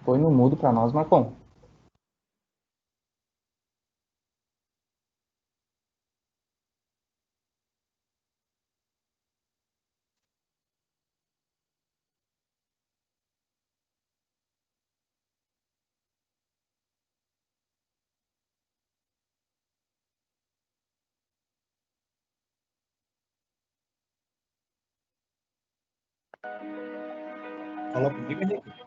Põe no mudo para nós, Marcon. Fala comigo, Henrique.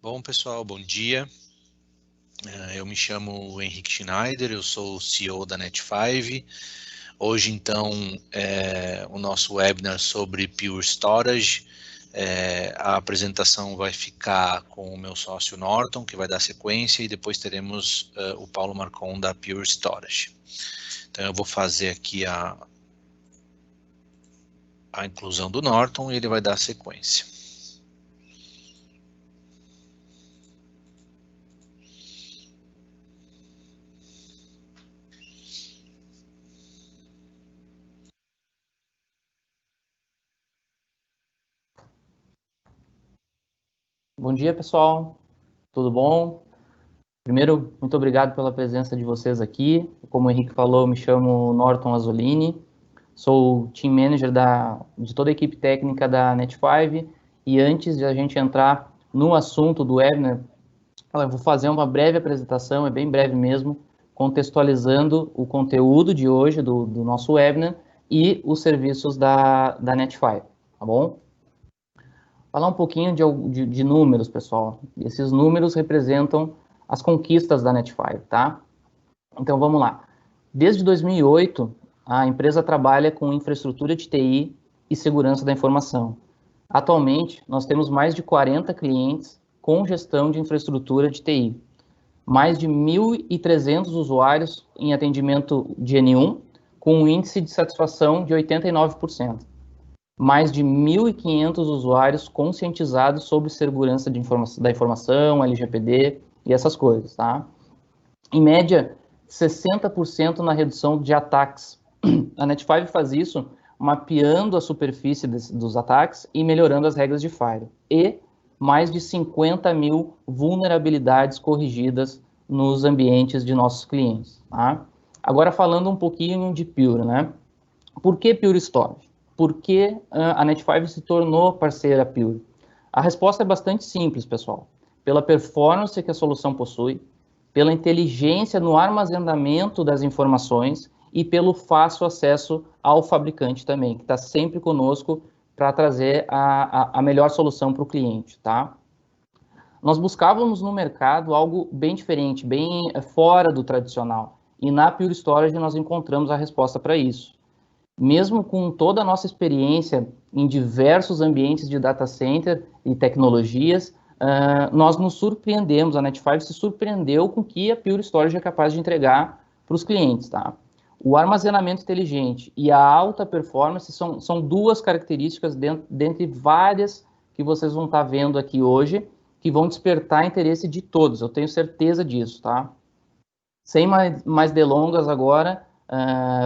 Bom, pessoal, bom dia. Eu me chamo Henrique Schneider, eu sou o CEO da Net5. Hoje, então, o nosso webinar sobre Pure Storage. A apresentação vai ficar com o meu sócio Norton, que vai dar sequência, e depois teremos o Paulo Marcon da Pure Storage. Então, eu vou fazer aqui a inclusão do Norton e ele vai dar sequência. Bom dia, pessoal. Tudo bom? Primeiro, muito obrigado pela presença de vocês aqui. Como o Henrique falou, eu me chamo Norton Azzolini, sou Team Manager de toda a equipe técnica da Net5, e antes de a gente entrar no assunto do webinar, eu vou fazer uma breve apresentação, é bem breve mesmo, contextualizando o conteúdo de hoje do nosso webinar e os serviços da Net5, tá bom? Falar um pouquinho de números, pessoal. Esses números representam as conquistas da Net5, tá? Então, vamos lá. Desde 2008, a empresa trabalha com infraestrutura de TI e segurança da informação. Atualmente, nós temos mais de 40 clientes com gestão de infraestrutura de TI. Mais de 1.300 usuários em atendimento de N1, com um índice de satisfação de 89%. Mais de 1.500 usuários conscientizados sobre segurança da informação, LGPD e essas coisas, tá? Em média, 60% na redução de ataques. A Net5 faz isso mapeando a superfície dos ataques e melhorando as regras de Firewall. E mais de 50 mil vulnerabilidades corrigidas nos ambientes de nossos clientes, tá? Agora, falando um pouquinho de Pure, né? Por que Pure Storage? Por que a Net5 se tornou parceira Pure? A resposta é bastante simples, pessoal. Pela performance que a solução possui, pela inteligência no armazenamento das informações e pelo fácil acesso ao fabricante também, que está sempre conosco para trazer a melhor solução para o cliente, tá? Nós buscávamos no mercado algo bem diferente, bem fora do tradicional, e na Pure Storage nós encontramos a resposta para isso. Mesmo com toda a nossa experiência em diversos ambientes de data center e tecnologias, nós nos surpreendemos, a Net5 se surpreendeu com o que a Pure Storage é capaz de entregar para os clientes, tá? O armazenamento inteligente e a alta performance são duas características dentre várias que vocês vão estar vendo aqui hoje, que vão despertar interesse de todos, eu tenho certeza disso, tá? Sem mais delongas agora,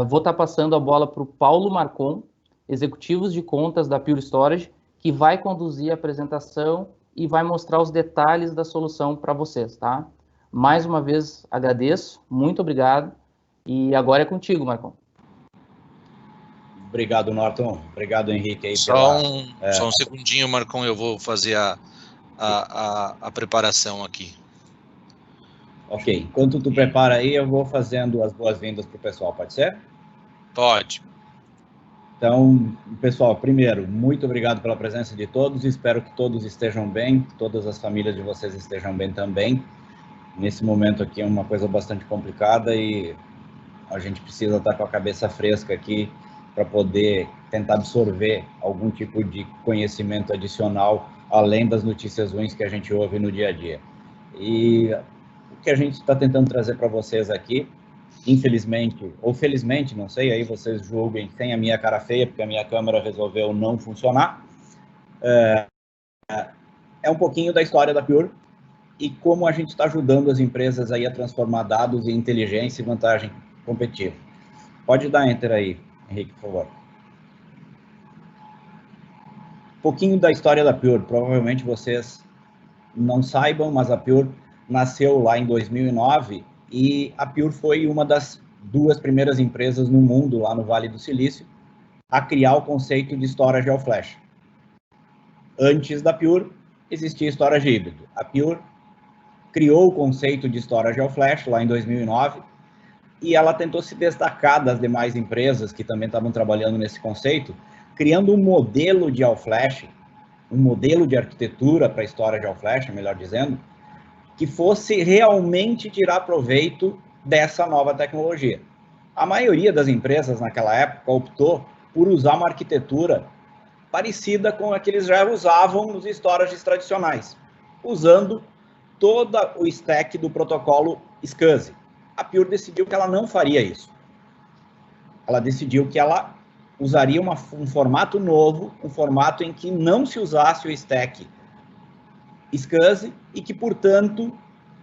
vou estar passando a bola para o Paulo Marcon, executivo de contas da Pure Storage, que vai conduzir a apresentação e vai mostrar os detalhes da solução para vocês, tá? Mais uma vez, agradeço, muito obrigado, e agora é contigo, Marcon. Obrigado, Norton. Obrigado, Henrique. Aí só um segundinho, Marcon, eu vou fazer a preparação aqui. Ok, enquanto tu prepara aí, eu vou fazendo as boas-vindas para o pessoal, pode ser? Pode. Então, pessoal, primeiro, muito obrigado pela presença de todos, espero que todos estejam bem, que todas as famílias de vocês estejam bem também. Nesse momento aqui é uma coisa bastante complicada e a gente precisa estar com a cabeça fresca aqui para poder tentar absorver algum tipo de conhecimento adicional, além das notícias ruins que a gente ouve no dia a dia. E o que a gente está tentando trazer para vocês aqui, infelizmente, ou felizmente, não sei, aí vocês julguem, sem a minha cara feia, porque a minha câmera resolveu não funcionar, é um pouquinho da história da Pure e como a gente está ajudando as empresas aí a transformar dados em inteligência e vantagem competitiva. Pode dar enter aí, Henrique, por favor. Um pouquinho da história da Pure, provavelmente vocês não saibam, mas a Pure nasceu lá em 2009 e a Pure foi uma das duas primeiras empresas no mundo, lá no Vale do Silício, a criar o conceito de storage all flash. Antes da Pure, existia storage híbrido. A Pure criou o conceito de storage all flash lá em 2009 e ela tentou se destacar das demais empresas que também estavam trabalhando nesse conceito, criando um modelo de all flash, um modelo de arquitetura para storage all flash, melhor dizendo, que fosse realmente tirar proveito dessa nova tecnologia. A maioria das empresas naquela época optou por usar uma arquitetura parecida com a que eles já usavam nos storages tradicionais, usando todo o stack do protocolo SCSI. A Pure decidiu que ela não faria isso. Ela decidiu que ela usaria um formato novo, um formato em que não se usasse o stack SCSI e que, portanto,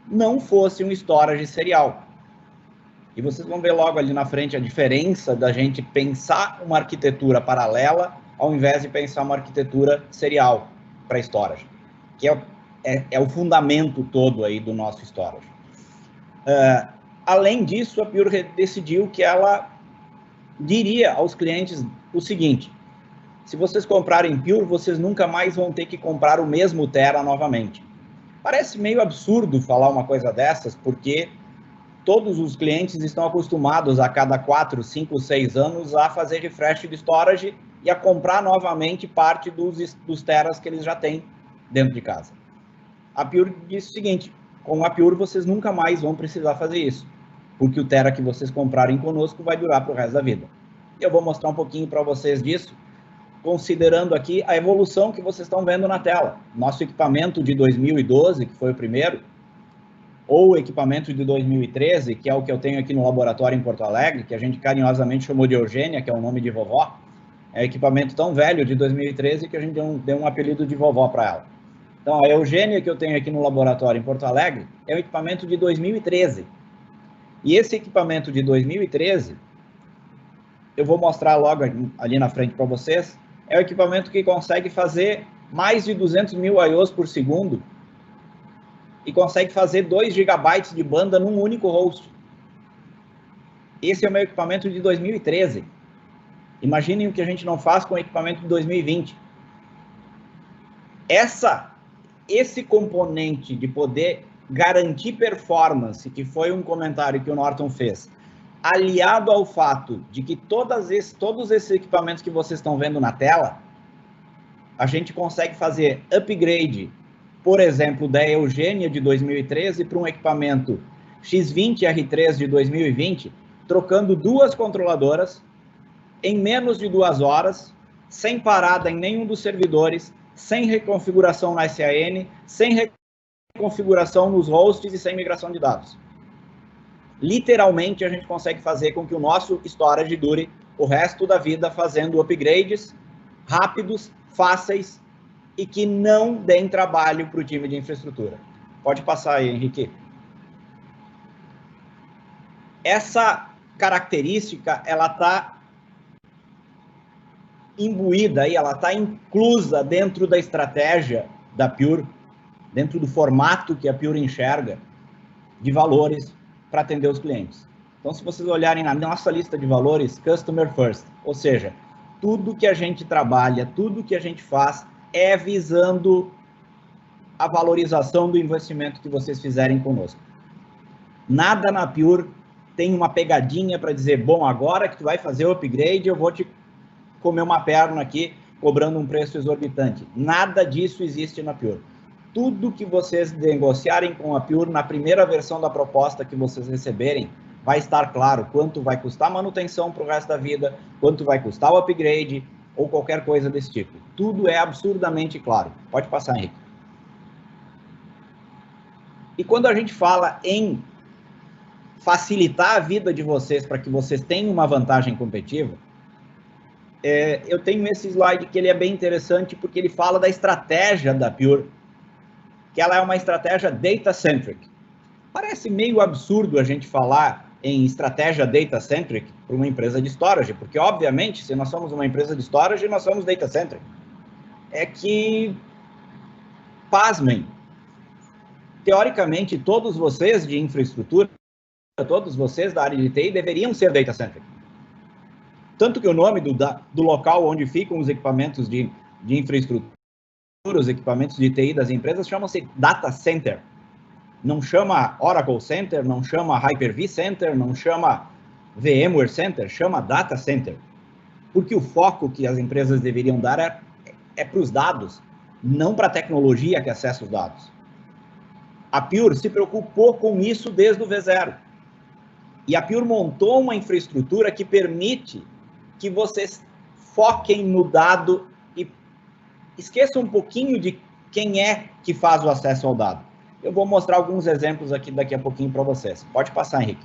não fosse um storage serial. E vocês vão ver logo ali na frente a diferença da gente pensar uma arquitetura paralela ao invés de pensar uma arquitetura serial para storage, que é é o fundamento todo aí do nosso storage. Além disso, a Pure decidiu que ela diria aos clientes o seguinte: se vocês comprarem Pure, vocês nunca mais vão ter que comprar o mesmo Tera novamente. Parece meio absurdo falar uma coisa dessas, porque todos os clientes estão acostumados a cada 4, 5, 6 anos a fazer refresh de storage e a comprar novamente parte dos teras que eles já têm dentro de casa. A Pure disse o seguinte: com a Pure vocês nunca mais vão precisar fazer isso, porque o tera que vocês comprarem conosco vai durar para o resto da vida. E eu vou mostrar um pouquinho para vocês disso, considerando aqui a evolução que vocês estão vendo na tela. Nosso equipamento de 2012, que foi o primeiro, ou o equipamento de 2013, que é o que eu tenho aqui no laboratório em Porto Alegre, que a gente carinhosamente chamou de Eugênia, que é o nome de vovó. É um equipamento tão velho, de 2013, que a gente deu um apelido de vovó para ela. Então, a Eugênia que eu tenho aqui no laboratório em Porto Alegre é um equipamento de 2013. E esse equipamento de 2013, eu vou mostrar logo ali na frente para vocês, é o equipamento que consegue fazer mais de 200 mil I/Os por segundo e consegue fazer 2 GB de banda num único host. Esse é o meu equipamento de 2013. Imaginem o que a gente não faz com o equipamento de 2020. Esse componente de poder garantir performance, que foi um comentário que o Norton fez, aliado ao fato de que todos esses equipamentos que vocês estão vendo na tela, a gente consegue fazer upgrade, por exemplo, da Eugênia de 2013 para um equipamento X20 R3 de 2020, trocando 2 controladoras em menos de 2 horas, sem parada em nenhum dos servidores, sem reconfiguração na SAN, sem reconfiguração nos hosts e sem migração de dados. Literalmente, a gente consegue fazer com que o nosso storage dure o resto da vida fazendo upgrades rápidos, fáceis e que não deem trabalho para o time de infraestrutura. Pode passar aí, Henrique. Essa característica, ela está imbuída aí, ela está inclusa dentro da estratégia da Pure, dentro do formato que a Pure enxerga de valores para atender os clientes. Então, se vocês olharem na nossa lista de valores, Customer First, ou seja, tudo que a gente trabalha, tudo que a gente faz é visando a valorização do investimento que vocês fizerem conosco. Nada na Pure tem uma pegadinha para dizer, bom, agora que tu vai fazer o upgrade, eu vou te comer uma perna aqui, cobrando um preço exorbitante. Nada disso existe na Pure. Tudo que vocês negociarem com a Pure, na primeira versão da proposta que vocês receberem, vai estar claro quanto vai custar a manutenção para o resto da vida, quanto vai custar o upgrade, ou qualquer coisa desse tipo. Tudo é absurdamente claro. Pode passar, Henrique. E quando a gente fala em facilitar a vida de vocês para que vocês tenham uma vantagem competitiva, eu tenho esse slide que ele é bem interessante porque ele fala da estratégia da Pure, que ela é uma estratégia data-centric. Parece meio absurdo a gente falar em estratégia data-centric para uma empresa de storage, porque, obviamente, se nós somos uma empresa de storage, nós somos data-centric. É que, pasmem, teoricamente, todos vocês de infraestrutura, todos vocês da área de TI deveriam ser data-centric. Tanto que o nome do local onde ficam os equipamentos de infraestrutura, os equipamentos de TI das empresas, chamam-se data center. Não chama Oracle Center, não chama Hyper-V Center, não chama VMware Center, chama data center. Porque o foco que as empresas deveriam dar é para os dados, não para a tecnologia que acessa os dados. A Pure se preocupou com isso desde o V0. E a Pure montou uma infraestrutura que permite que vocês foquem no dado e esqueçam um pouquinho de quem é que faz o acesso ao dado. Eu vou mostrar alguns exemplos aqui daqui a pouquinho para vocês. Pode passar, Henrique.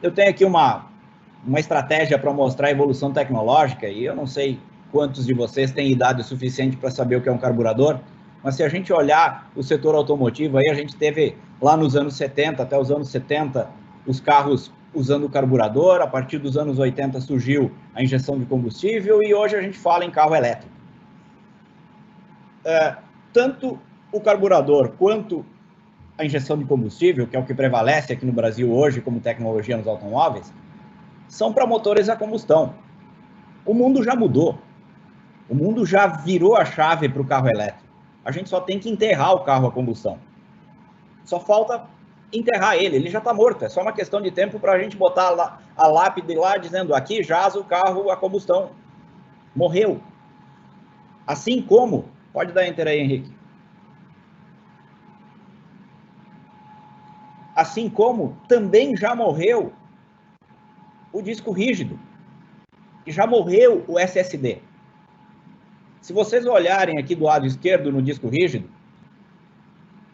Eu tenho aqui uma estratégia para mostrar a evolução tecnológica, e eu não sei quantos de vocês têm idade suficiente para saber o que é um carburador, mas se a gente olhar o setor automotivo, aí a gente teve lá nos anos 70, até os anos 70, os carros usando carburador, a partir dos anos 80 surgiu a injeção de combustível, e hoje a gente fala em carro elétrico. tanto o carburador quanto a injeção de combustível, que é o que prevalece aqui no Brasil hoje como tecnologia nos automóveis, são para motores a combustão. O mundo já mudou. O mundo já virou a chave para o carro elétrico. A gente só tem que enterrar o carro a combustão. Só falta enterrar ele já está morto. É só uma questão de tempo para a gente botar a lápide lá dizendo aqui jaz o carro a combustão. Morreu. Assim como... Pode dar enter aí, Henrique. Assim como também já morreu o disco rígido. E já morreu o SSD. Se vocês olharem aqui do lado esquerdo no disco rígido,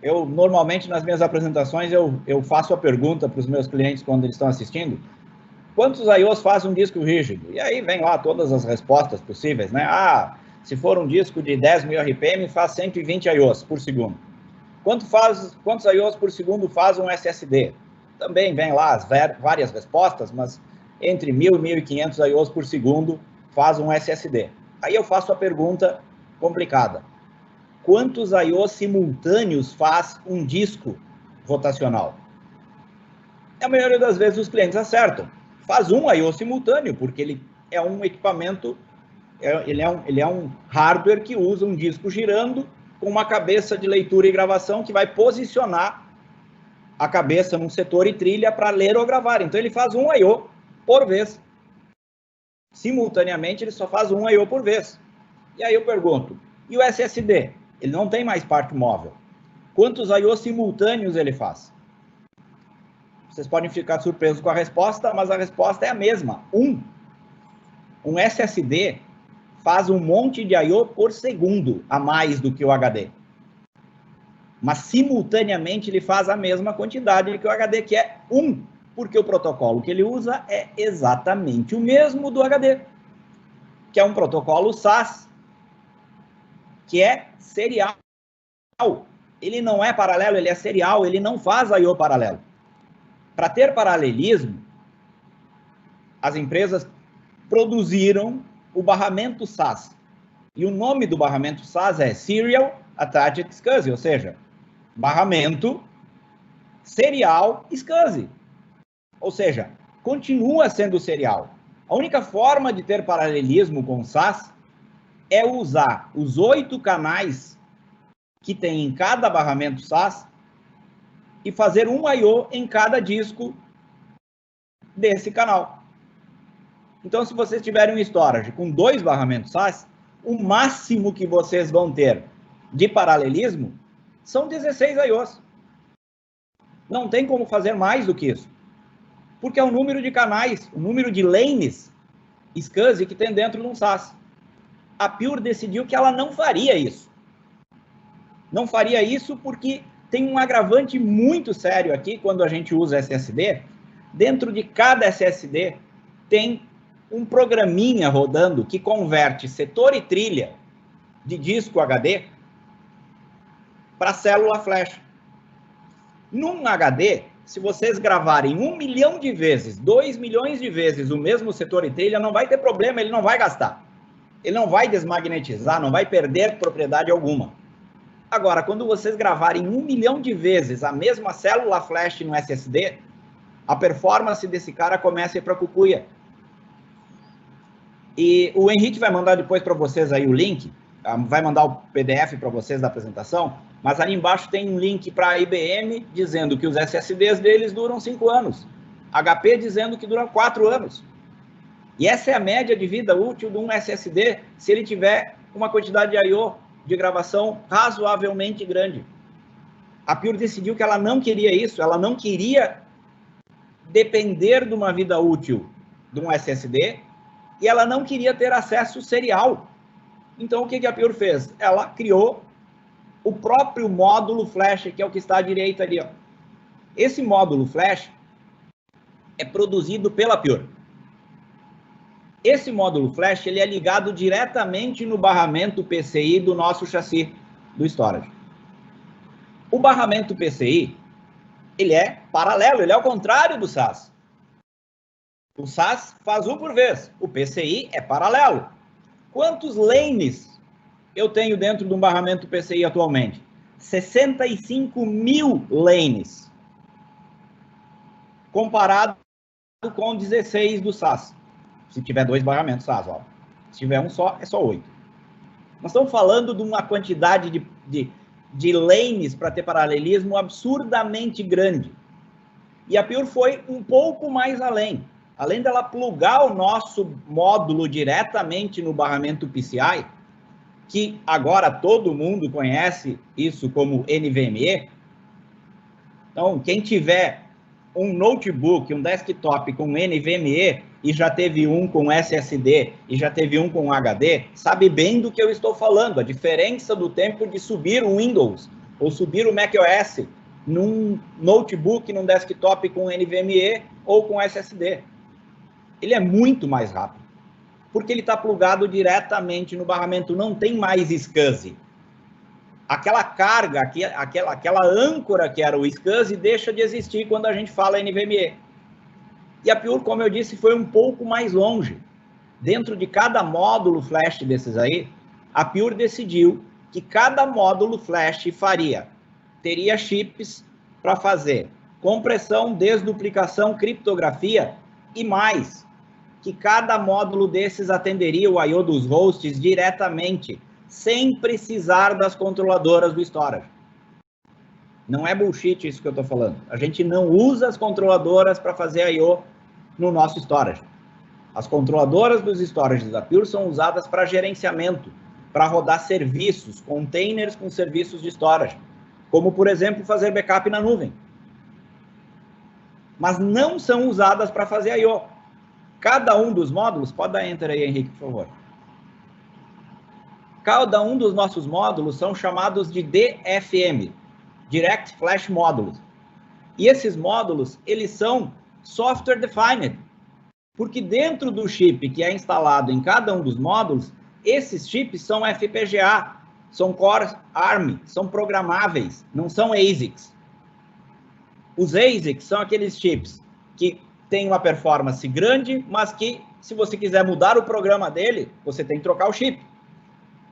eu normalmente nas minhas apresentações eu faço a pergunta para os meus clientes quando eles estão assistindo: quantos I/Os faz um disco rígido? E aí vem lá todas as respostas possíveis, né? Ah, se for um disco de 10.000 RPM, faz 120 I/Os por segundo. Quantos I/Os por segundo faz um SSD? Também vem lá as várias respostas, mas entre 1.000 e 1.500 I/Os por segundo faz um SSD. Aí eu faço a pergunta complicada: quantos I/Os simultâneos faz um disco rotacional? A maioria das vezes os clientes acertam. Faz um I/O simultâneo, porque ele é um equipamento, ele é um hardware que usa um disco girando com uma cabeça de leitura e gravação que vai posicionar a cabeça num setor e trilha para ler ou gravar. Então ele faz um I/O por vez. Simultaneamente ele só faz um I/O por vez. E aí eu pergunto, e o SSD? Ele não tem mais parte móvel. Quantos I/O simultâneos ele faz? Vocês podem ficar surpresos com a resposta, mas a resposta é a mesma. Um SSD faz um monte de I/O por segundo a mais do que o HD. Mas simultaneamente ele faz a mesma quantidade que o HD, que é 1, porque o protocolo que ele usa é exatamente o mesmo do HD, que é um protocolo SAS, que é serial. Ele não é paralelo, ele é serial, ele não faz I/O paralelo. Para ter paralelismo, as empresas produziram o barramento SAS. E o nome do barramento SAS é Serial Attached SCSI, ou seja, barramento serial SCSI. Ou seja, continua sendo serial. A única forma de ter paralelismo com SAS é usar os 8 canais que tem em cada barramento SAS e fazer um I/O em cada disco desse canal. Então, se vocês tiverem um storage com 2 barramentos SAS, o máximo que vocês vão ter de paralelismo são 16 I/Os. Não tem como fazer mais do que isso. Porque é o número de canais, o número de lanes SCSI que tem dentro de um SAS. A Pure decidiu que ela não faria isso. Não faria isso porque tem um agravante muito sério aqui quando a gente usa SSD. Dentro de cada SSD tem um programinha rodando que converte setor e trilha de disco HD para célula flash. Num HD, se vocês gravarem 1 milhão de vezes, 2 milhões de vezes o mesmo setor e trilha, não vai ter problema, ele não vai gastar. Ele não vai desmagnetizar, não vai perder propriedade alguma. Agora, quando vocês gravarem 1 milhão de vezes a mesma célula flash no SSD, a performance desse cara começa a ir para a cucuia. E o Henrique vai mandar depois para vocês aí o link, vai mandar o PDF para vocês da apresentação, mas ali embaixo tem um link para a IBM dizendo que os SSDs deles duram 5 anos. HP dizendo que duram 4 anos. E essa é a média de vida útil de um SSD se ele tiver uma quantidade de I/O de gravação razoavelmente grande. A Pure decidiu que ela não queria isso, ela não queria depender de uma vida útil de um SSD e ela não queria ter acesso serial. Então, o que a Pure fez? Ela criou o próprio módulo flash, que é o que está à direita ali, ó. Esse módulo flash é produzido pela Pure. Esse módulo flash ele é ligado diretamente no barramento PCI do nosso chassi do storage. O barramento PCI ele é paralelo, ele é ao contrário do SAS. O SAS faz um por vez, o PCI é paralelo. Quantos lanes eu tenho dentro de um barramento PCI atualmente? 65 mil lanes, comparado com 16 do SAS. Se tiver 2 barramentos SAS, ó. Se tiver um só, é só 8. Nós estamos falando de uma quantidade de lanes para ter paralelismo absurdamente grande. E a Pure foi um pouco mais além. Além dela plugar o nosso módulo diretamente no barramento PCI, que agora todo mundo conhece isso como NVMe. Então, quem tiver um notebook, um desktop com NVMe e já teve um com SSD e já teve um com HD, sabe bem do que eu estou falando, a diferença do tempo de subir o Windows ou subir o macOS num notebook, num desktop com NVMe ou com SSD. Ele é muito mais rápido, porque ele está plugado diretamente no barramento, não tem mais SCSI. Aquela carga, aquela âncora que era o SCSI deixa de existir quando a gente fala NVMe. E a Pure, como eu disse, foi um pouco mais longe. Dentro de cada módulo flash desses aí, a Pure decidiu que cada módulo flash teria chips para fazer compressão, desduplicação, criptografia e mais, que cada módulo desses atenderia o I/O dos hosts diretamente, sem precisar das controladoras do storage. Não é bullshit isso que eu estou falando. A gente não usa as controladoras para fazer I/O no nosso storage. As controladoras dos storages da Pure são usadas para gerenciamento, para rodar serviços, containers com serviços de storage, como, por exemplo, fazer backup na nuvem. Mas não são usadas para fazer I/O. Cada um dos módulos, pode dar enter aí, Henrique, por favor. Cada um dos nossos módulos são chamados de DFM, Direct Flash Modules. E esses módulos, eles são software defined, porque dentro do chip que é instalado em cada um dos módulos, esses chips são FPGA, são Core ARM, são programáveis, não são ASICs. Os ASICs são aqueles chips que têm uma performance grande, mas que, se você quiser mudar o programa dele, você tem que trocar o chip.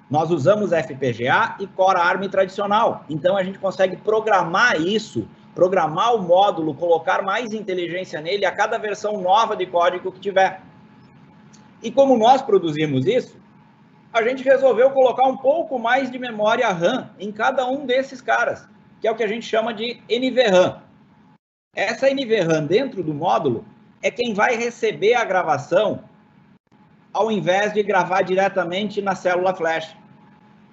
Nós usamos FPGA e Core ARM tradicional, então a gente consegue programar isso, programar o módulo, colocar mais inteligência nele a cada versão nova de código que tiver. E como nós produzimos isso, a gente resolveu colocar um pouco mais de memória RAM em cada um desses caras, que é o que a gente chama de NVRAM. Essa NVRAM dentro do módulo é quem vai receber a gravação ao invés de gravar diretamente na célula flash.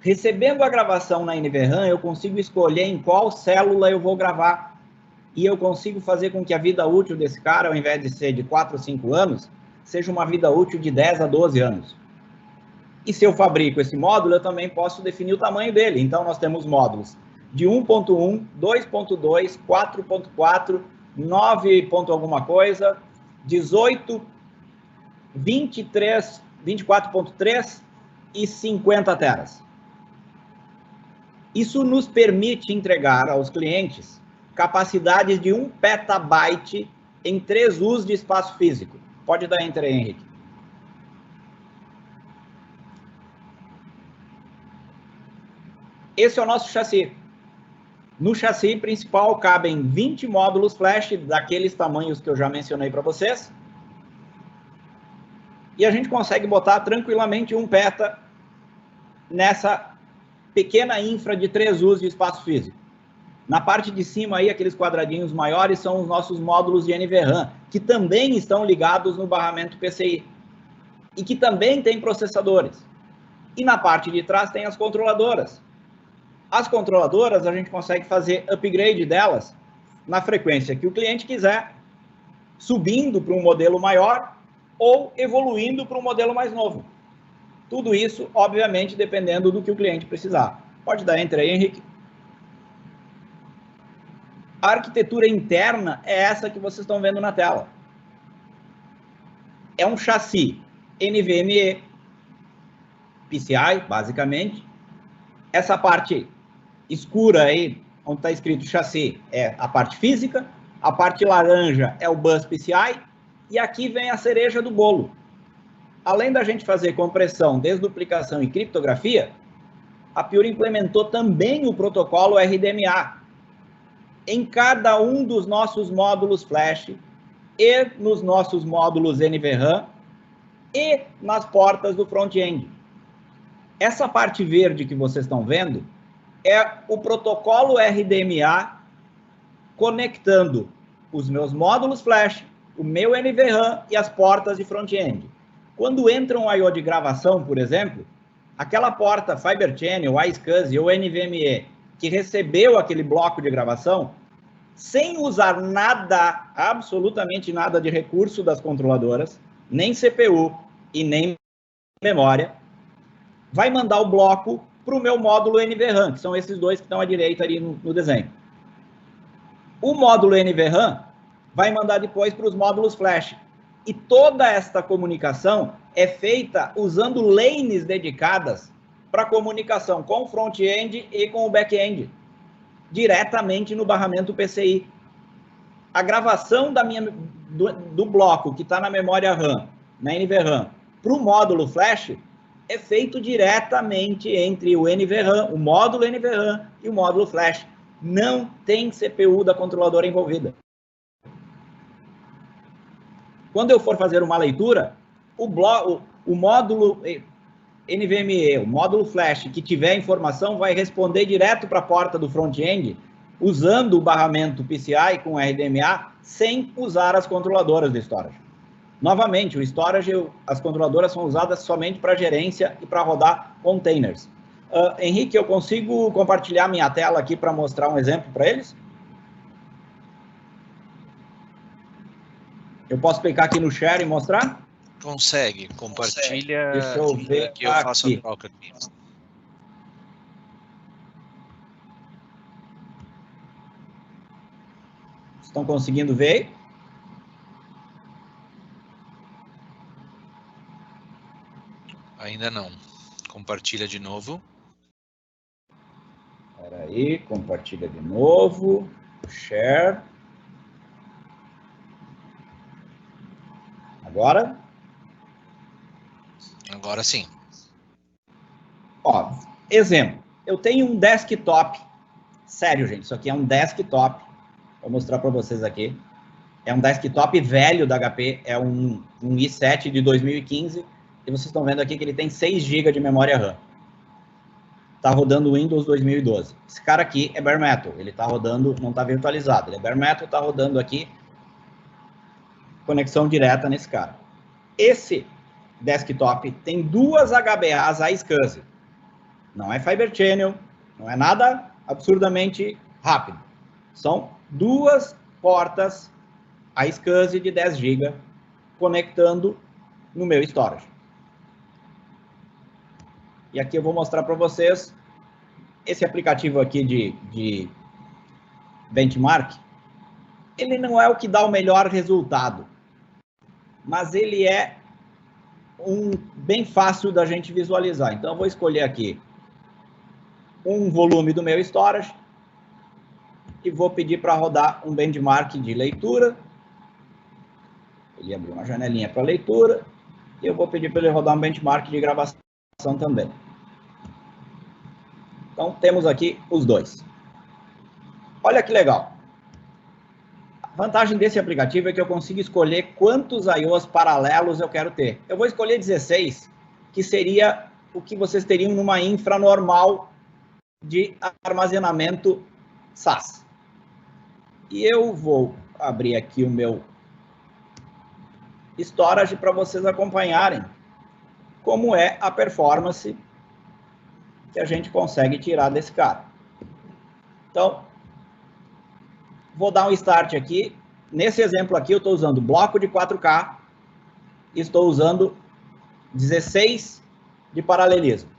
Recebendo a gravação na NVRAM, eu consigo escolher em qual célula eu vou gravar. E eu consigo fazer com que a vida útil desse cara, ao invés de ser de 4 ou 5 anos, seja uma vida útil de 10 a 12 anos. E se eu fabrico esse módulo, eu também posso definir o tamanho dele. Então, nós temos módulos de 1.1, 2.2, 4.4, 9 ponto alguma coisa, 18, 23, 24.3 e 50 teras. Isso nos permite entregar aos clientes capacidades de 1 petabyte em 3 U's de espaço físico. Pode dar enter aí, Henrique. Esse é o nosso chassi. No chassi principal cabem 20 módulos flash daqueles tamanhos que eu já mencionei para vocês. E a gente consegue botar tranquilamente 1 peta nessa pequena infra de 3 U's de espaço físico. Na parte de cima aí, aqueles quadradinhos maiores são os nossos módulos de NVRAM, que também estão ligados no barramento PCI. E que também tem processadores. E na parte de trás tem as controladoras. As controladoras, a gente consegue fazer upgrade delas na frequência que o cliente quiser, subindo para um modelo maior ou evoluindo para um modelo mais novo. Tudo isso, obviamente, dependendo do que o cliente precisar. Pode dar enter aí, Henrique. A arquitetura interna é essa que vocês estão vendo na tela. É um chassi NVMe, PCI, basicamente. Essa parte escura aí, onde está escrito chassi, é a parte física. A parte laranja é o bus PCI. E aqui vem a cereja do bolo. Além da gente fazer compressão, desduplicação e criptografia, a Pure implementou também o protocolo RDMA em cada um dos nossos módulos Flash e nos nossos módulos NVRAM e nas portas do front-end. Essa parte verde que vocês estão vendo é o protocolo RDMA conectando os meus módulos Flash, o meu NVRAM e as portas de front-end. Quando entra um I/O de gravação, por exemplo, aquela porta Fiber Channel, iSCSI ou NVMe que recebeu aquele bloco de gravação, sem usar nada, absolutamente nada de recurso das controladoras, nem CPU e nem memória, vai mandar o bloco para o meu módulo NVRAM, que são esses dois que estão à direita ali no desenho. O módulo NVRAM vai mandar depois para os módulos Flash. E toda esta comunicação é feita usando lanes dedicadas para comunicação com o front-end e com o back-end, diretamente no barramento PCI. A gravação do bloco que está na memória RAM, na NVRAM, para o módulo Flash, é feito diretamente entre o NVRAM, o módulo NVRAM e o módulo Flash. Não tem CPU da controladora envolvida. Quando eu for fazer uma leitura, o módulo NVMe, o módulo Flash que tiver informação, vai responder direto para a porta do front-end, usando o barramento PCI com RDMA, sem usar as controladoras de storage. Novamente, o storage, as controladoras são usadas somente para gerência e para rodar containers. Henrique, eu consigo compartilhar minha tela aqui para mostrar um exemplo para eles? Eu posso clicar aqui no share e mostrar? Consegue, compartilha. Deixa eu ver que eu faço a troca aqui. Estão conseguindo ver? Ainda não. Compartilha de novo. Espera aí, compartilha de novo. Share. Agora? Agora sim. Ó, exemplo. Eu tenho um desktop. Sério, gente, isso aqui é um desktop. Vou mostrar para vocês aqui. É um desktop velho da HP. É um i7 de 2015. E vocês estão vendo aqui que ele tem 6 GB de memória RAM. Está rodando o Windows 2012. Esse cara aqui é bare metal. Ele está rodando, não está virtualizado. Ele é bare metal, está rodando aqui. Conexão direta nesse cara. Esse desktop tem 2 HBAs iSCSI. Não é Fiber Channel, não é nada absurdamente rápido. São 2 portas iSCSI de 10 GB conectando no meu storage. E aqui eu vou mostrar para vocês esse aplicativo aqui de benchmark. Ele não é o que dá o melhor resultado, mas ele é bem fácil da gente visualizar. Então, eu vou escolher aqui um volume do meu storage e vou pedir para rodar um benchmark de leitura. Ele abriu uma janelinha para leitura e eu vou pedir para ele rodar um benchmark de gravação também. Então, temos aqui os dois. Olha que legal. A vantagem desse aplicativo é que eu consigo escolher quantos I/Os paralelos eu quero ter. Eu vou escolher 16, que seria o que vocês teriam numa infra normal de armazenamento SAS. E eu vou abrir aqui o meu storage para vocês acompanharem como é a performance que a gente consegue tirar desse cara. Então, vou dar um start aqui. Nesse exemplo aqui, eu estou usando bloco de 4K e estou usando 16 de paralelismo.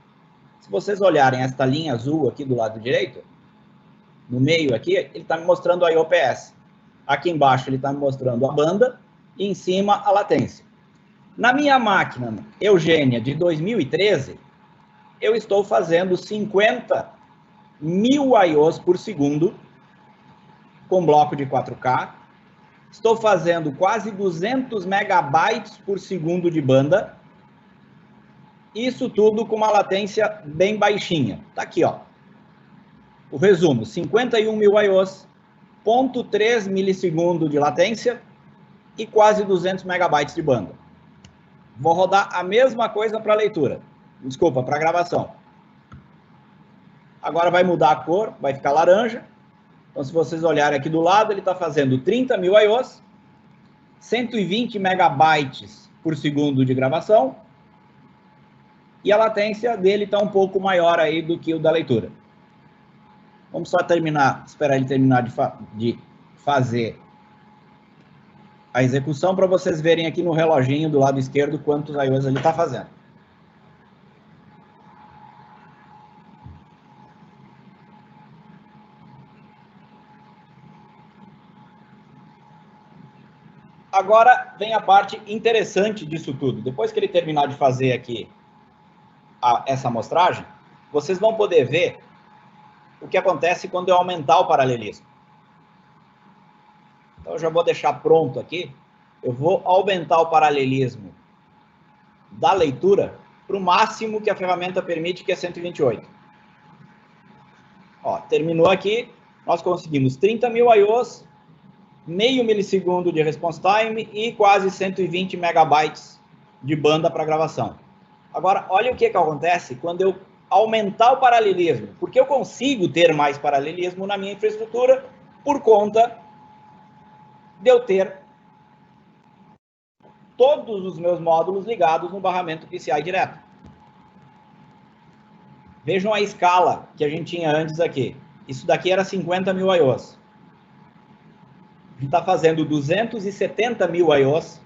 Se vocês olharem esta linha azul aqui do lado direito, no meio aqui, ele está me mostrando a IOPS. Aqui embaixo ele está me mostrando a banda e em cima a latência. Na minha máquina Eugênia de 2013, eu estou fazendo 50.000 I/Os por segundo com bloco de 4K. Estou fazendo quase 200 megabytes por segundo de banda Isso tudo com uma latência bem baixinha. Tá aqui, ó. O resumo, 51.000 IOs, 0.3 milissegundo de latência e quase 200 megabytes de banda. Vou rodar a mesma coisa para leitura. Desculpa, para gravação. Agora vai mudar a cor, vai ficar laranja. Então, se vocês olharem aqui do lado, ele está fazendo 30.000 IOs, 120 megabytes por segundo de gravação, e a latência dele está um pouco maior aí do que o da leitura. Vamos só terminar, esperar ele terminar de fazer a execução para vocês verem aqui no reloginho do lado esquerdo quantos IOs ele está fazendo. Agora vem a parte interessante disso tudo. Depois que ele terminar de fazer aqui essa amostragem, vocês vão poder ver o que acontece quando eu aumentar o paralelismo. Então, eu já vou deixar pronto aqui. Eu vou aumentar o paralelismo da leitura para o máximo que a ferramenta permite, que é 128. Ó, terminou aqui, nós conseguimos 30.000 IOs, meio milissegundo de response time e quase 120 megabytes de banda para gravação. Agora, olha o que acontece quando eu aumentar o paralelismo, porque eu consigo ter mais paralelismo na minha infraestrutura por conta de eu ter todos os meus módulos ligados no barramento PCI direto. Vejam a escala que a gente tinha antes aqui. Isso daqui era 50.000 IOs. A gente está fazendo 270.000 IOs.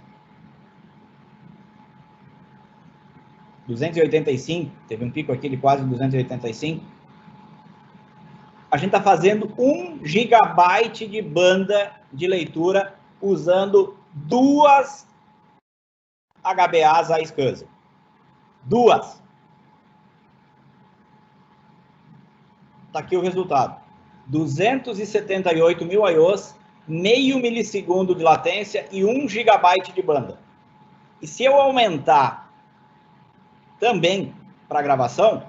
285, teve um pico aqui de quase 285. A gente está fazendo 1 gigabyte de banda de leitura usando 2 HBAs iSCSI. 2. Está aqui o resultado. 278.000 IOs, meio milissegundo de latência e 1 gigabyte de banda. E se eu aumentar também para gravação,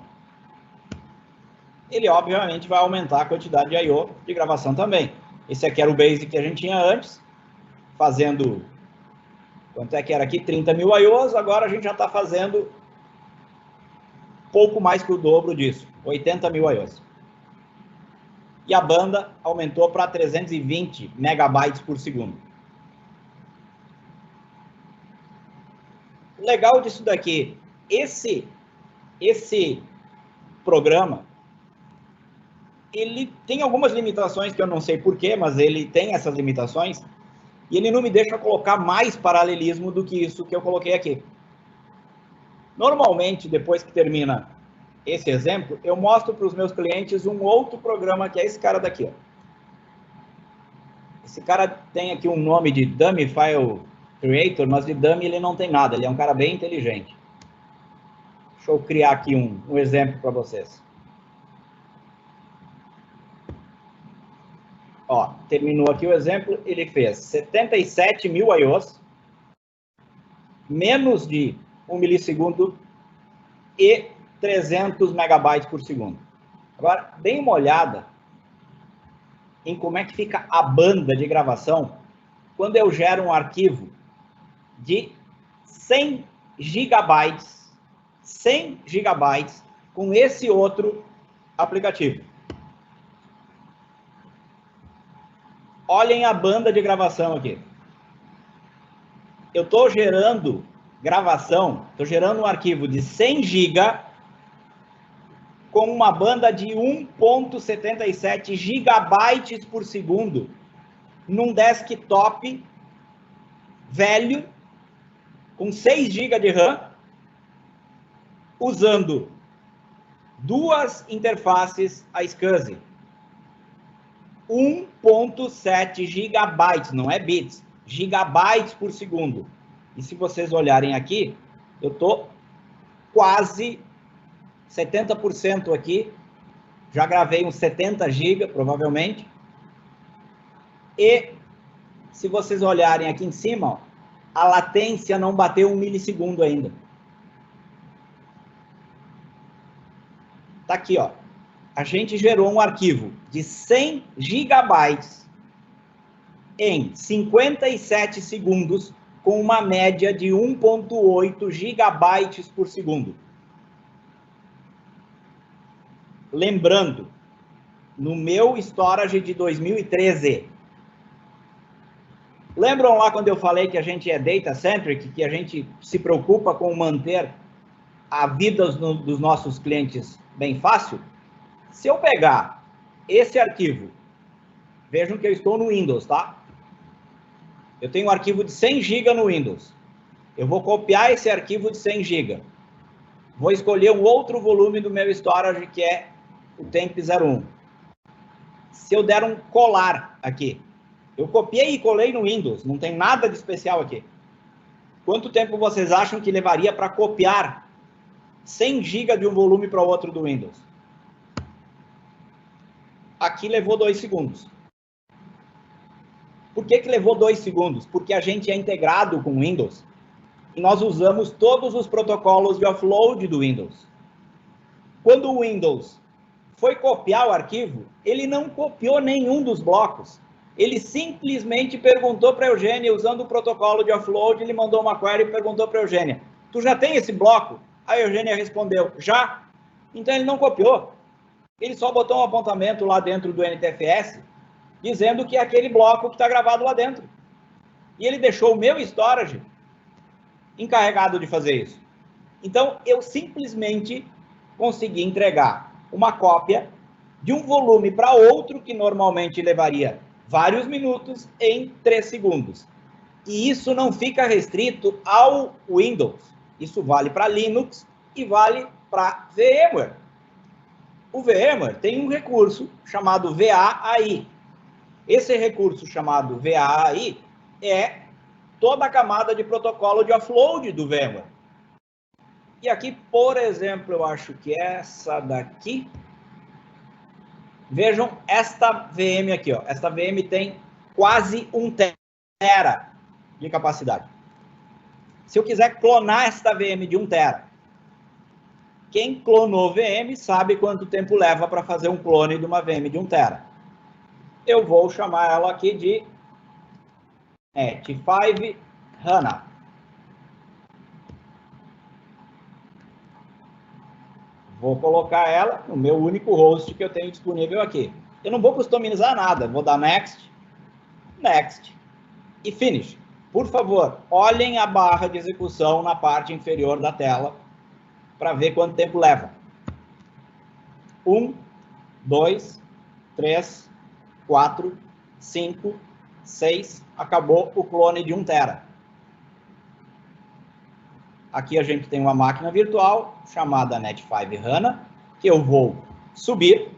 ele obviamente vai aumentar a quantidade de I/O de gravação também. Esse aqui era o basic que a gente tinha antes, fazendo, quanto é que era aqui? 30.000 I/Os, agora a gente já está fazendo pouco mais que o dobro disso, 80.000 I/Os. E a banda aumentou para 320 megabytes por segundo. O legal disso daqui, esse programa, ele tem algumas limitações que eu não sei porquê, mas ele tem essas limitações, e ele não me deixa colocar mais paralelismo do que isso que eu coloquei aqui. Normalmente, depois que termina esse exemplo, eu mostro para os meus clientes um outro programa, que é esse cara daqui, ó. Esse cara tem aqui um nome de Dummy File Creator, mas de dummy ele não tem nada, ele é um cara bem inteligente. Deixa eu criar aqui um exemplo para vocês. Ó, terminou aqui o exemplo, ele fez 77.000 I/Os, menos de 1 milissegundo e 300 megabytes por segundo. Agora, deem uma olhada em como é que fica a banda de gravação quando eu gero um arquivo de 100 gigabytes com esse outro aplicativo. Olhem a banda de gravação aqui. Eu estou gerando gravação, estou gerando um arquivo de 100 GB com uma banda de 1.77 gigabytes por segundo num desktop velho com 6 GB de RAM, usando 2 interfaces iSCSI. 1.7 gigabytes, não é bits, gigabytes por segundo. E se vocês olharem aqui, eu estou quase 70% aqui, já gravei uns 70 GB, provavelmente. E se vocês olharem aqui em cima, ó, a latência não bateu 1 milissegundo ainda. Tá aqui, ó. A gente gerou um arquivo de 100 gigabytes em 57 segundos, com uma média de 1,8 gigabytes por segundo. Lembrando, no meu storage de 2013. Lembram lá quando eu falei que a gente é data-centric, que a gente se preocupa com manter a vida dos nossos clientes bem fácil? Se eu pegar esse arquivo, vejam que eu estou no Windows, tá? Eu tenho um arquivo de 100 GB no Windows. Eu vou copiar esse arquivo de 100 GB. Vou escolher um outro volume do meu storage, que é o temp01. Se eu der um colar aqui, eu copiei e colei no Windows, não tem nada de especial aqui. Quanto tempo vocês acham que levaria para copiar 100 GB de um volume para o outro do Windows? Aqui levou 2 segundos. Por que levou 2 segundos? Porque a gente é integrado com o Windows e nós usamos todos os protocolos de offload do Windows. Quando o Windows foi copiar o arquivo, ele não copiou nenhum dos blocos. Ele simplesmente perguntou para a Eugênia, usando o protocolo de offload, ele mandou uma query e perguntou para a Eugênia: tu já tem esse bloco? A Eugênia respondeu: já. Então ele não copiou. Ele só botou um apontamento lá dentro do NTFS, dizendo que é aquele bloco que está gravado lá dentro. E ele deixou o meu storage encarregado de fazer isso. Então, eu simplesmente consegui entregar uma cópia de um volume para outro, que normalmente levaria vários minutos, em 3 segundos. E isso não fica restrito ao Windows. Isso vale para Linux e vale para VMware. O VMware tem um recurso chamado VAAI. Esse recurso chamado VAAI é toda a camada de protocolo de offload do VMware. E aqui, por exemplo, eu acho que essa daqui... Vejam esta VM aqui, ó. Esta VM tem quase 1 tera de capacidade. Se eu quiser clonar esta VM de 1 tera, quem clonou VM sabe quanto tempo leva para fazer um clone de uma VM de 1 tera. Eu vou chamar ela aqui de NET5 HANA. Vou colocar ela no meu único host que eu tenho disponível aqui. Eu não vou customizar nada. Vou dar Next, Next e Finish. Por favor, olhem a barra de execução na parte inferior da tela para ver quanto tempo leva. 1, 2, 3, 4, 5, 6. Acabou o clone de 1 tera. Aqui a gente tem uma máquina virtual chamada NET5 HANA, que eu vou subir,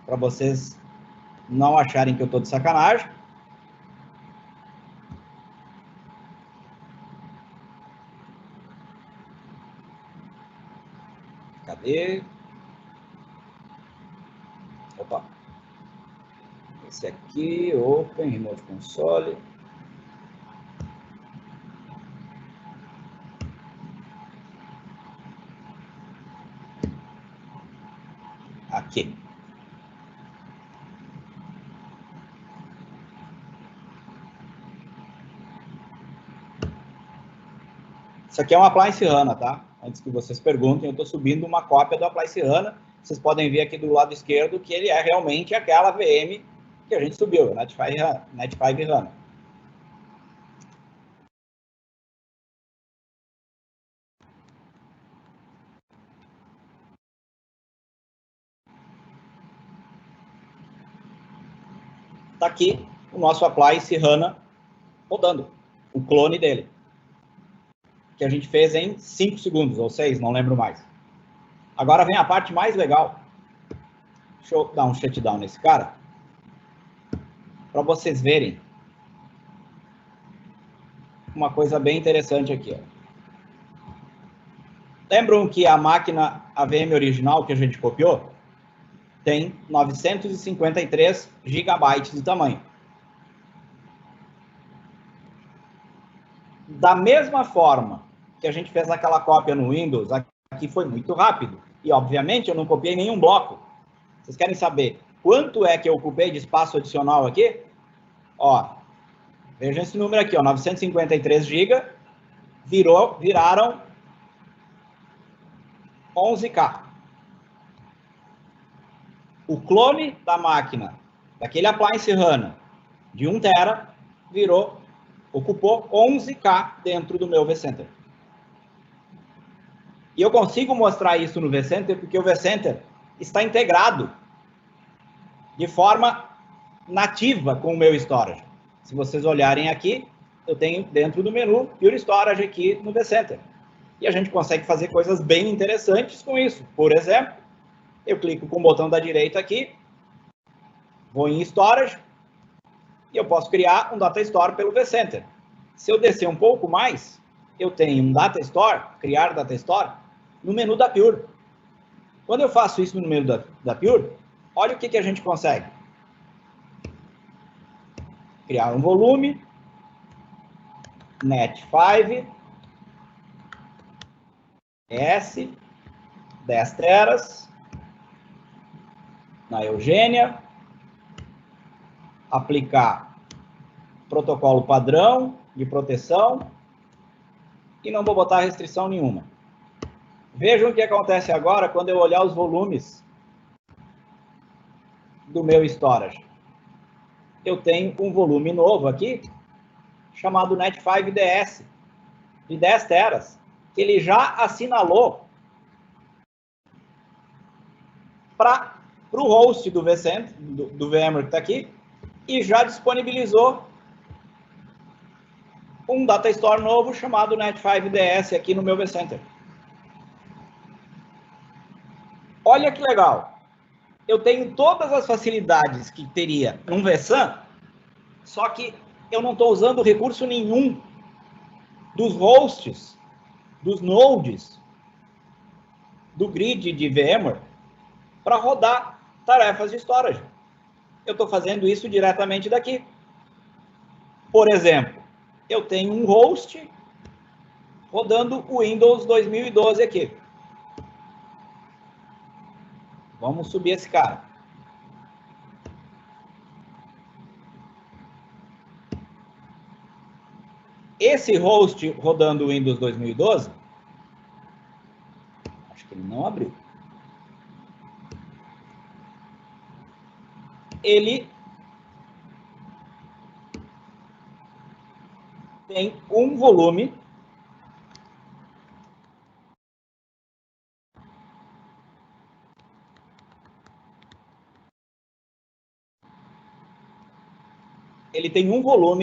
para vocês não acharem que eu estou de sacanagem. Cadê? Opa. Esse aqui, Open, Remote Console. Aqui. Isso aqui é uma Appliance HANA, tá? Antes que vocês perguntem, eu estou subindo uma cópia do Appliance HANA. Vocês podem ver aqui do lado esquerdo que ele é realmente aquela VM que a gente subiu, NET5 HANA. Está aqui o nosso Appliance HANA rodando, o clone dele, que a gente fez em 5 segundos, ou 6, não lembro mais. Agora vem a parte mais legal. Deixa eu dar um shutdown nesse cara, para vocês verem uma coisa bem interessante aqui. Ó. Lembram que a máquina, a VM original que a gente copiou, tem 953 gigabytes de tamanho. Da mesma forma que a gente fez aquela cópia no Windows, aqui foi muito rápido. E, obviamente, eu não copiei nenhum bloco. Vocês querem saber quanto é que eu ocupei de espaço adicional aqui? Ó, veja esse número aqui, ó, 953 GB, viraram 11K. O clone da máquina, daquele appliance HANA, de 1 tera, ocupou 11K dentro do meu vCenter. E eu consigo mostrar isso no vCenter porque o vCenter está integrado de forma nativa com o meu storage. Se vocês olharem aqui, eu tenho dentro do menu Pure Storage aqui no vCenter. E a gente consegue fazer coisas bem interessantes com isso. Por exemplo, eu clico com o botão da direita aqui, vou em Storage, e eu posso criar um Data Store pelo vCenter. Se eu descer um pouco mais, eu tenho um Data Store, criar Data Store, no menu da Pure. Quando eu faço isso no menu da Pure, olha o que a gente consegue. Criar um volume, Net5, S, 10 teras, na Eugênia, aplicar protocolo padrão de proteção e não vou botar restrição nenhuma. Vejam o que acontece agora quando eu olhar os volumes do meu storage. Eu tenho um volume novo aqui, chamado Net5 DS, de 10 teras, que ele já assinalou para o host do vCenter, do VMware que está aqui, e já disponibilizou um Data Store novo chamado Net5 DS aqui no meu vCenter. Olha que legal. Eu tenho todas as facilidades que teria num vSAN, só que eu não estou usando recurso nenhum dos hosts, dos nodes, do grid de VMware, para rodar tarefas de storage. Eu estou fazendo isso diretamente daqui. Por exemplo, eu tenho um host rodando o Windows 2012 aqui. Vamos subir esse cara. Esse host rodando o Windows 2012, acho que ele não abriu. Ele tem um volume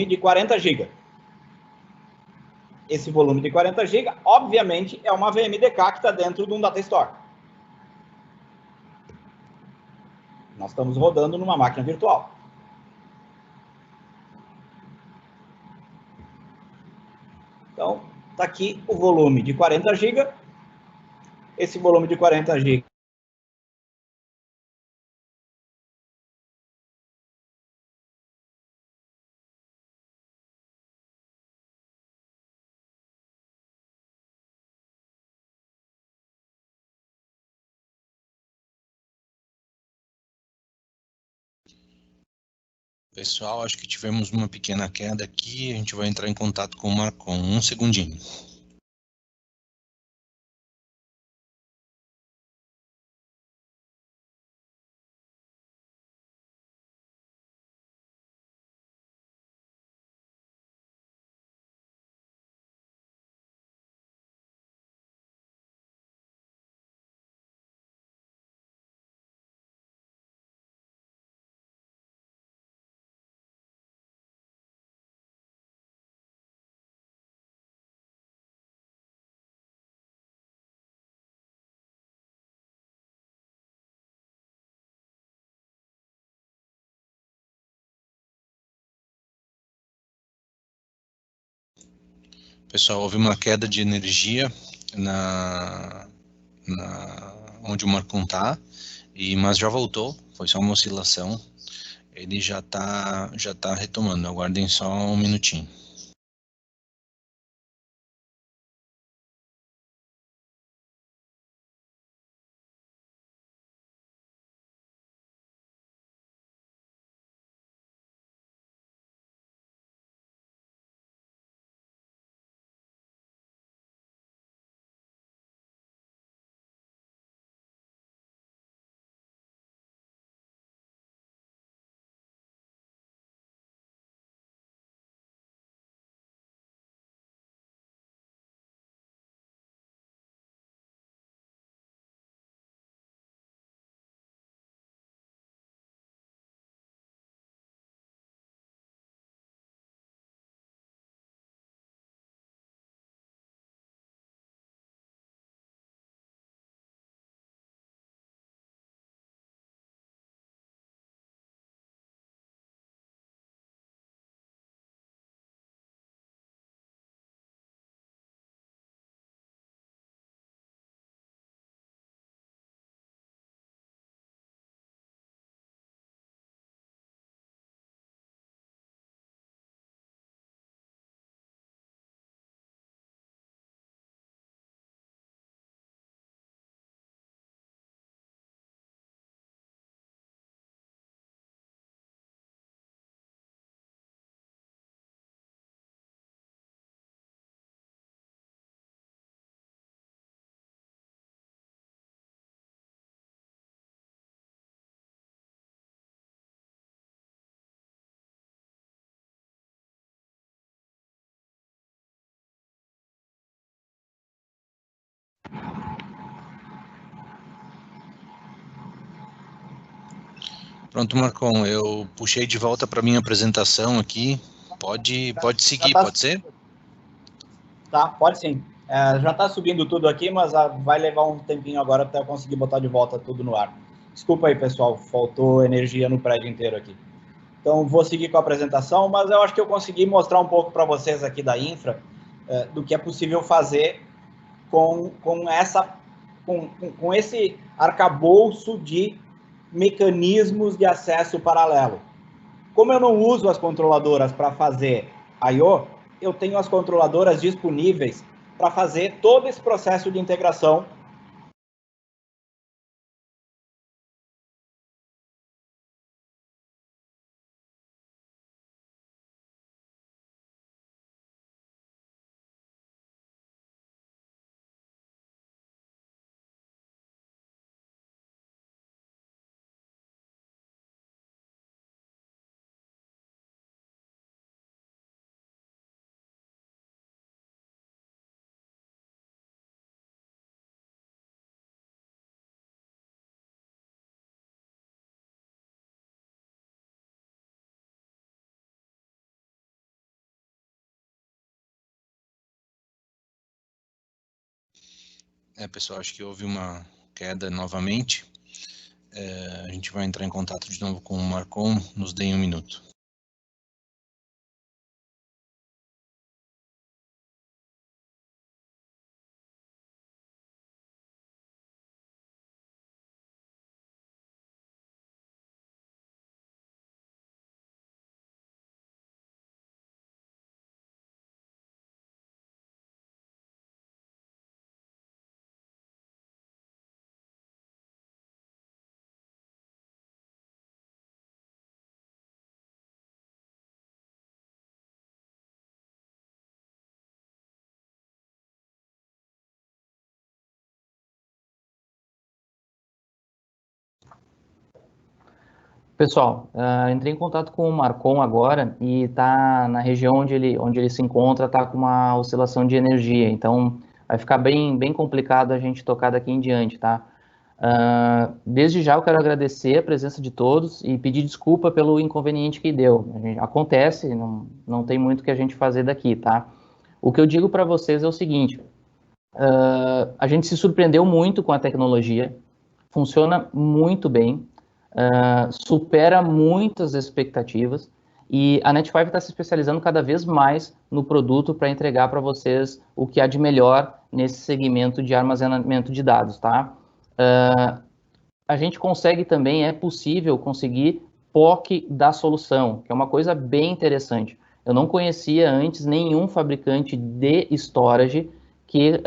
de 40 GB. Esse volume de 40 GB, obviamente, é uma VMDK que está dentro de um Data Store. Nós estamos rodando numa máquina virtual. Então, está aqui o volume de 40 GB. Esse volume de 40 GB Pessoal, acho que tivemos uma pequena queda aqui. A gente vai entrar em contato com o Marcon. Um segundinho. Pessoal, houve uma queda de energia onde o Marcon está, mas já voltou, foi só uma oscilação. Ele já tá retomando, aguardem só um minutinho. Pronto, Marcon, eu puxei de volta para minha apresentação aqui. Pode seguir, tá, pode ser? Tá, pode sim. Já está subindo tudo aqui, mas vai levar um tempinho agora até eu conseguir botar de volta tudo no ar. Desculpa aí, pessoal, faltou energia no prédio inteiro aqui. Então, vou seguir com a apresentação, mas eu acho que eu consegui mostrar um pouco para vocês aqui da infra, do que é possível fazer com esse arcabouço de mecanismos de acesso paralelo. Como eu não uso as controladoras para fazer I/O, eu tenho as controladoras disponíveis para fazer todo esse processo de integração. Pessoal, acho que houve uma queda novamente. A gente vai entrar em contato de novo com o Marcon. Nos deem um minuto. Pessoal, entrei em contato com o Marcon agora e está na região onde ele se encontra, está com uma oscilação de energia, então vai ficar bem complicado a gente tocar daqui em diante, tá? Desde já eu quero agradecer a presença de todos e pedir desculpa pelo inconveniente que deu. Acontece, não tem muito o que a gente fazer daqui, tá? O que eu digo para vocês é o seguinte, a gente se surpreendeu muito com a tecnologia, funciona muito bem, supera muitas expectativas e a Net5 está se especializando cada vez mais no produto para entregar para vocês o que há de melhor nesse segmento de armazenamento de dados, tá? A gente consegue também, é possível conseguir POC da solução, que é uma coisa bem interessante. Eu não conhecia antes nenhum fabricante de storage que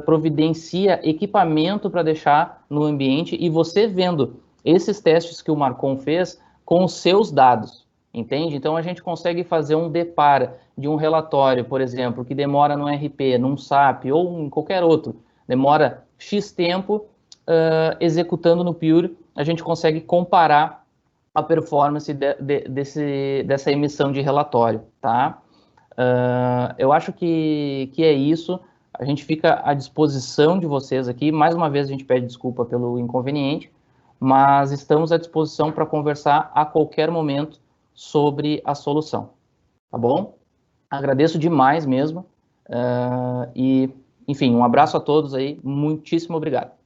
providencia equipamento para deixar no ambiente e você vendo esses testes que o Marcon fez com os seus dados, entende? Então a gente consegue fazer um depara de um relatório, por exemplo, que demora no RP, num SAP ou em qualquer outro, demora X tempo, executando no Pure, a gente consegue comparar a performance dessa emissão de relatório, tá? Eu acho que é isso. A gente fica à disposição de vocês aqui. Mais uma vez, a gente pede desculpa pelo inconveniente, mas estamos à disposição para conversar a qualquer momento sobre a solução, tá bom? Agradeço demais mesmo. E, enfim, um abraço a todos aí. Muitíssimo obrigado.